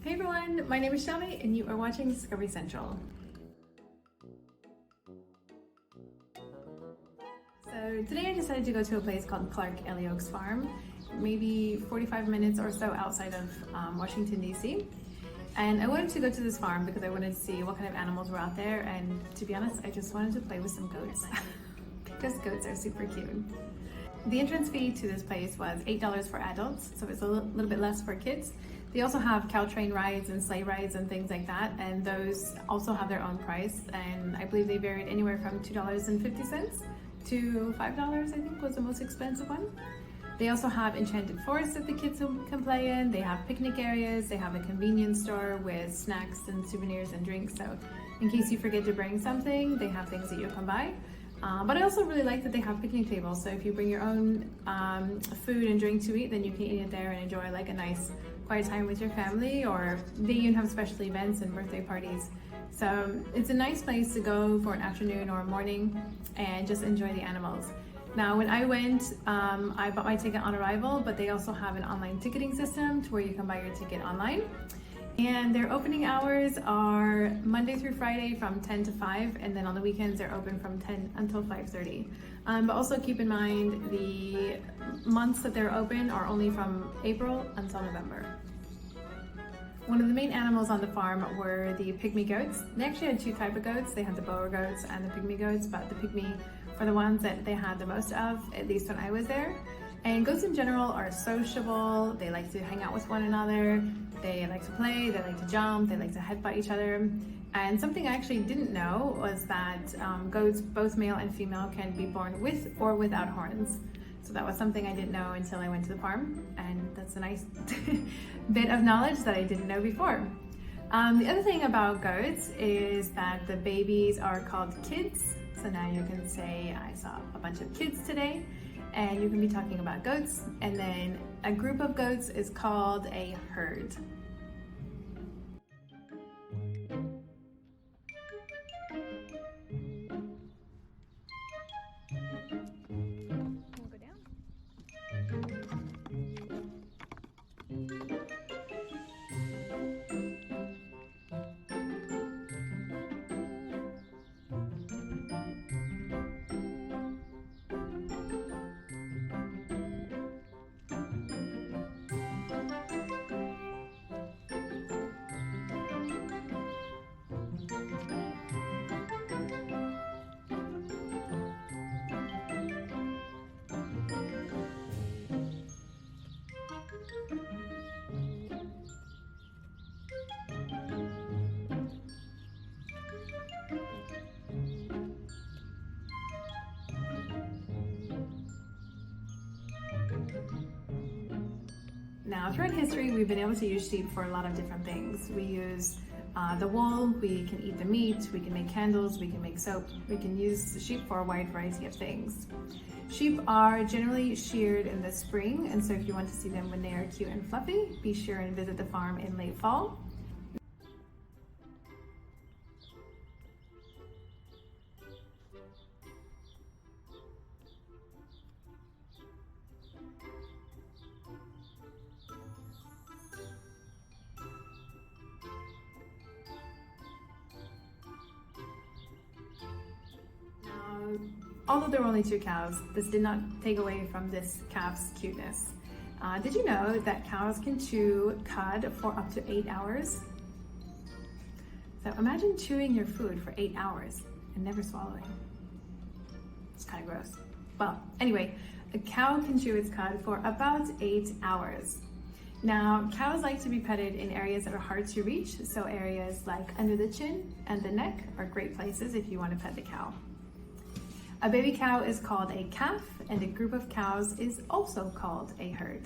Hey everyone, my name is Shelby and you are watching Discovery Central. So today I decided to go to a place called Clark Ellie Oaks Farm, maybe 45 minutes or so outside of Washington DC. And I wanted to go to this farm because I wanted to see what kind of animals were out there, and to be honest, I just wanted to play with some goats because goats are super cute. The entrance fee to this place was $8 for adults, so it's a little bit less for kids. They also have cow train rides and sleigh rides and things like that, and those also have their own price, and I believe they varied anywhere from $2.50 to $5, I think was the most expensive one. They also have enchanted forests that the kids can play in. They have picnic areas. They have a convenience store with snacks and souvenirs and drinks, so in case you forget to bring something, they have things that you can buy. But I also really like that they have picnic tables, so if you bring your own food and drink to eat, then you can eat it there and enjoy like a nice quiet time with your family, or they even have special events and birthday parties. So it's a nice place to go for an afternoon or a morning and just enjoy the animals. Now when I went, I bought my ticket on arrival, but they also have an online ticketing system to where you can buy your ticket online. And their opening hours are Monday through Friday from 10 to 5, and then on the weekends they're open from 10 until 5:30. But also keep in mind the months that they're open are only from April until November. One of the main animals on the farm were the pygmy goats. They actually had two types of goats. They had the boer goats and the pygmy goats, but the pygmy are the ones that they had the most of, at least when I was there. And goats in general are sociable. They like to hang out with one another. They like to play, they like to jump, they like to headbutt each other. And something I actually didn't know was that goats, both male and female, can be born with or without horns. So that was something I didn't know until I went to the farm, and that's a nice bit of knowledge that I didn't know before. The other thing about goats is that the babies are called kids. So now you can say, I saw a bunch of kids today, and you can be talking about goats. And then a group of goats is called a herd. Now, throughout history, we've been able to use sheep for a lot of different things. We use the wool, we can eat the meat, we can make candles, we can make soap, we can use the sheep for a wide variety of things. Sheep are generally sheared in the spring, and so if you want to see them when they are cute and fluffy, be sure and visit the farm in late fall. Although there were only 2 cows, this did not take away from this calf's cuteness. Did you know that cows can chew cud for up to 8 hours? So imagine chewing your food for 8 hours and never swallowing. It's kind of gross. Well, anyway, a cow can chew its cud for about 8 hours. Now, cows like to be petted in areas that are hard to reach, so areas like under the chin and the neck are great places if you want to pet the cow. A baby cow is called a calf, and a group of cows is also called a herd.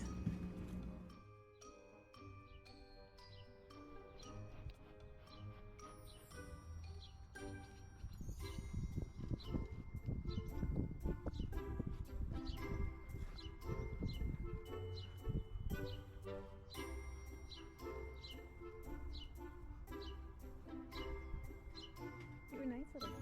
You're nice little cow.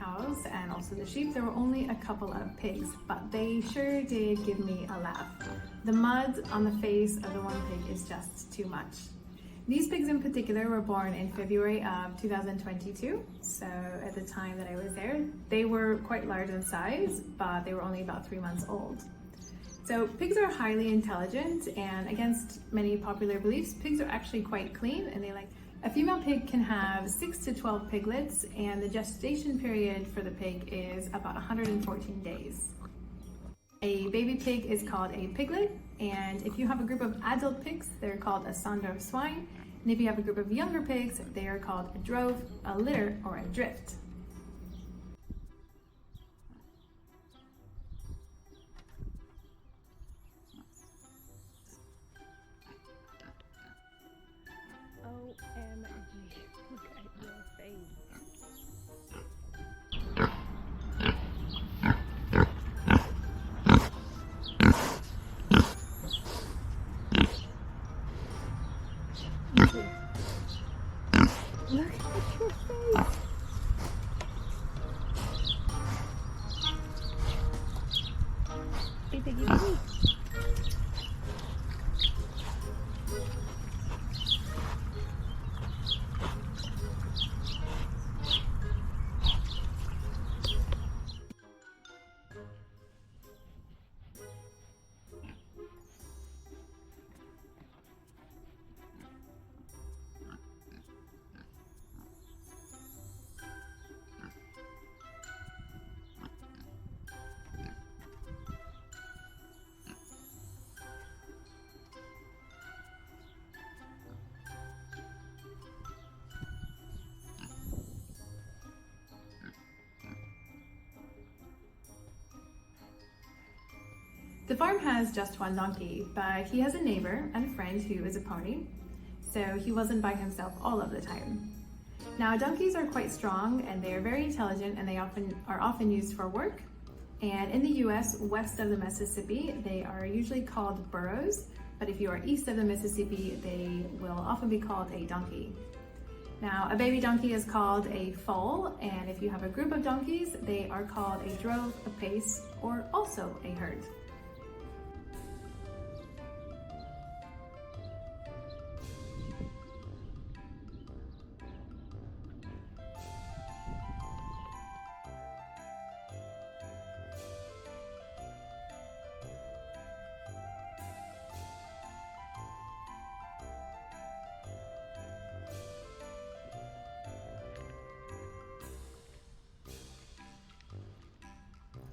cows and also the sheep, there were only a couple of pigs, but they sure did give me a laugh. The mud on the face of the one pig is just too much. These pigs in particular were born in February of 2022, so at the time that I was there, they were quite large in size, but they were only about 3 months old. So pigs are highly intelligent, and against many popular beliefs, pigs are actually quite clean, and a female pig can have 6 to 12 piglets, and the gestation period for the pig is about 114 days. A baby pig is called a piglet, and if you have a group of adult pigs, they're called a sonder of swine, and if you have a group of younger pigs, they are called a drove, a litter, or a drift. OMG, look at your face. Look at your face. Hey, piggy, piggy. The farm has just one donkey, but he has a neighbor and a friend who is a pony, so he wasn't by himself all of the time. Now, donkeys are quite strong and they are very intelligent, and they are often used for work. And in the US, west of the Mississippi, they are usually called burros, but if you are east of the Mississippi, they will often be called a donkey. Now, a baby donkey is called a foal, and if you have a group of donkeys, they are called a drove, a pace, or also a herd.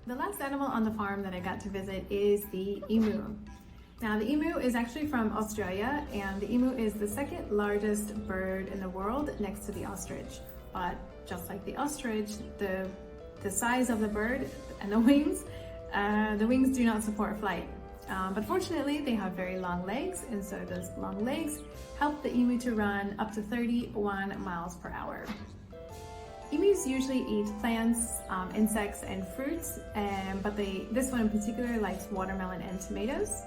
The last animal on the farm that I got to visit is the emu. Now, the emu is actually from Australia, and the emu is the second largest bird in the world next to the ostrich. But just like the ostrich, the size of the bird and the wings do not support flight. But fortunately, they have very long legs, and so those long legs help the emu to run up to 31 miles per hour. Emus usually eat plants, insects, and fruits, but this one in particular likes watermelon and tomatoes.